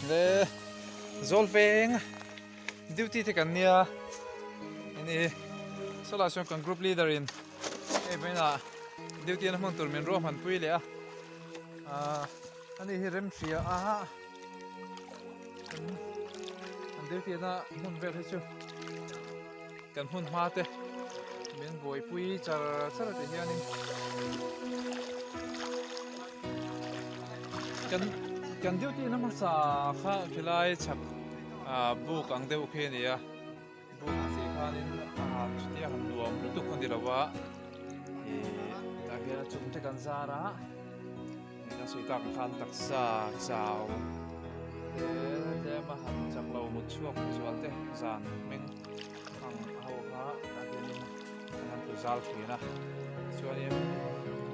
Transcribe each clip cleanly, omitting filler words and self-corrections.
le zolveng duty te kan nia ini sola song kan group leader in bena duty na hmang tur min ro man pui le a ani hi rem ria a an duty na mun vel hi chu kan hun ma te min boi pui char char te hianin kan duty na mar sa kha khilai chak book ang deuh khe nia book si khanin chutia han nuam lutuk kon dirawa ta hian chum te kan zara na sui ka khan taksa chau te ma han chak lo mu chuak zual te zan meng ang ho ha ta hian han tu zal khina chuan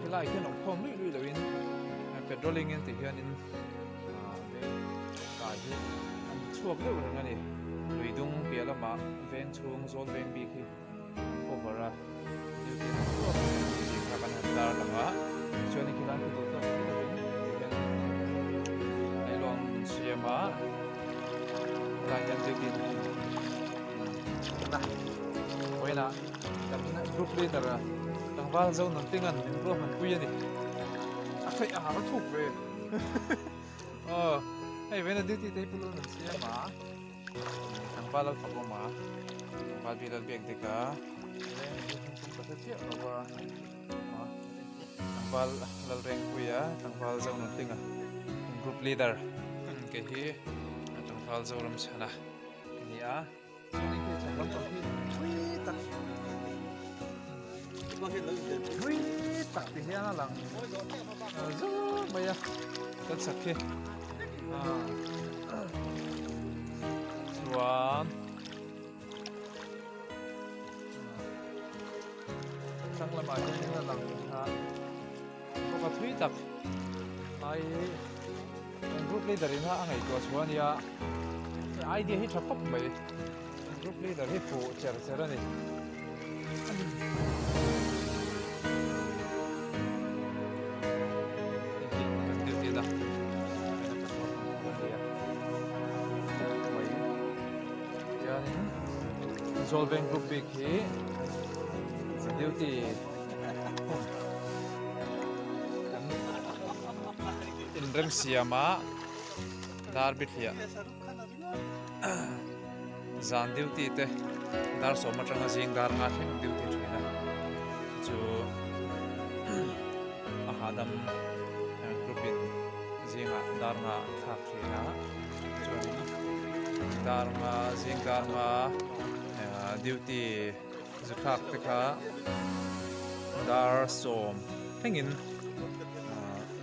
khilai khen ong khom lui loin petroling in ti hianin ka hi chuak deuh rang ani luidung pialama veng chung zol veng bi khi overa duty chuak ji ka kan dar lama chuan khilai tu to ai long siama ta kan duty na oina kan group leader tangwal zo nan tingan min ro man pui ani akai nó thuộc về hay vậy là duty thấy phụ nữ xí mà thằng ba lâu phật mà thằng ba bị lần biển thì cả có thể chết rồi thằng ba lần biển quỳ á thằng ba giàu nổi tiếng à group leader cái hi thằng ba giàu lắm sana cái gì á cho nên cái thằng ba trong khi quý tắc thì hiện là lằng rất bây giờ rất sạch khi chuan sang làm ai cũng là lằng ha có cả thủy tắc ai group leader in ha ngày qua chuan ya idea hi thap mai group leader hi phụ cher này Solving group big hi duty in rem siama dar bit hia zan duty te dar so ma tanga jing dar nga thing duty thina chu ahadam group in jinga dar nga thak thina chu dar nga jing dar nga duty zukhak te kha dar som hengin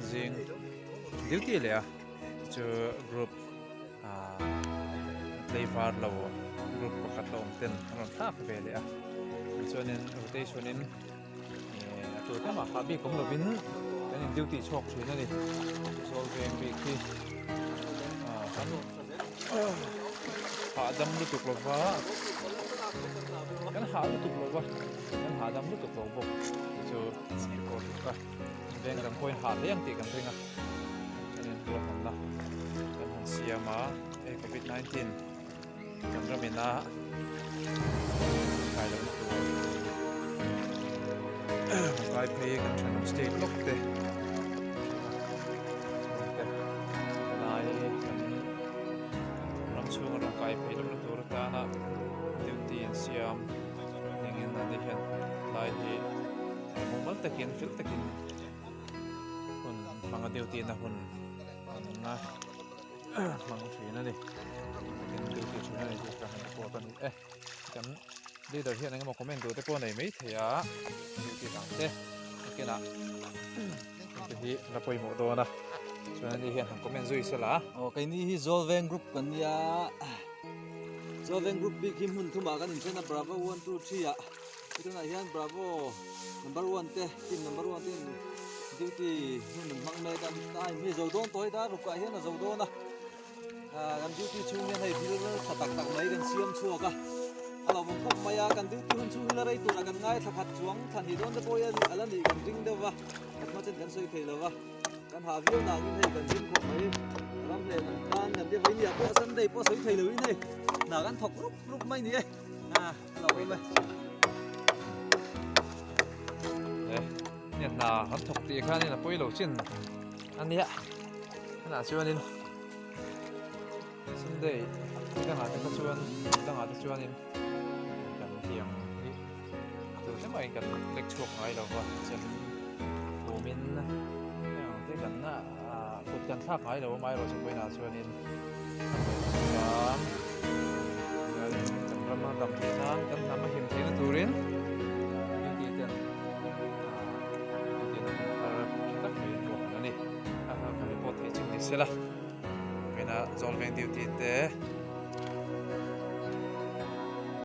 jing duty le chu group play far lo group pakhat lom ten ron thak ve le chuanin rotation in tu te ma khabi kom lovin ten duty chok thina ni solving bi khi adam lu tuk lova kan ha lu tuk lova kan ha dam lu tuk lova chu ko ka veng dam point ha le yang ti kan tringa chen tu han la kan han siama covid 19 kan ramina kai dam tu kai play kan tran state lock te kai phei lam tur ta na duty in siam ningin na dihan lai hi momal takin fil takin hun mga duty na hun na mga thina ni takin duty thina ni ka han ko tan kan leader hian ang mo comment do te ko nei mai thea duty lang te kena ke hi la poi mo do na chuan ni hian han comment zui sala cái ni hi Zolveng group kan ya Zolveng group big him hun thuma kan in chena bravo 1 2 3 ya itu na hian bravo number 1 te team number 1 te duty hun mang me kan tai mi zo don toi da ruka hian na zo don na kan duty chung ne hai bil khatak tak mai kan siam chuaka alo bom phok maya kan duty hun chung la rai tu kan ngai thakhat chuang than hi don te boya ni ala ni kan ring de wa kan ma chen kan soi thei lo wa kan ha view na ni hai kan jin khop mai ram le kan đây po sấy thầy lưới này nào gan thọc lúc lúc mấy nhỉ lâu em ơiเนี่ยน่าหันถกตีข้านี่นะปุ้ยเหลาชิ้นอันนี้น่าชวนนินซึ่งได้ที่ต่างหากที่ชวนต่างหากที่ชวนนินกันเที่ยงนี่ตัวใช่ไหมกันเล็กช่วงไว้เราก็เช่นโบมินนะอย่างที่กันน่ะกดกันท่าไว้เราไม่เราจะไปน่าชวนนินกันกันมาดำที่ทางกันทำมาเห็นที่นั่นตูรินที่กัน tak mai to ani a ha ka report he chung ni sela kena zolveng duty te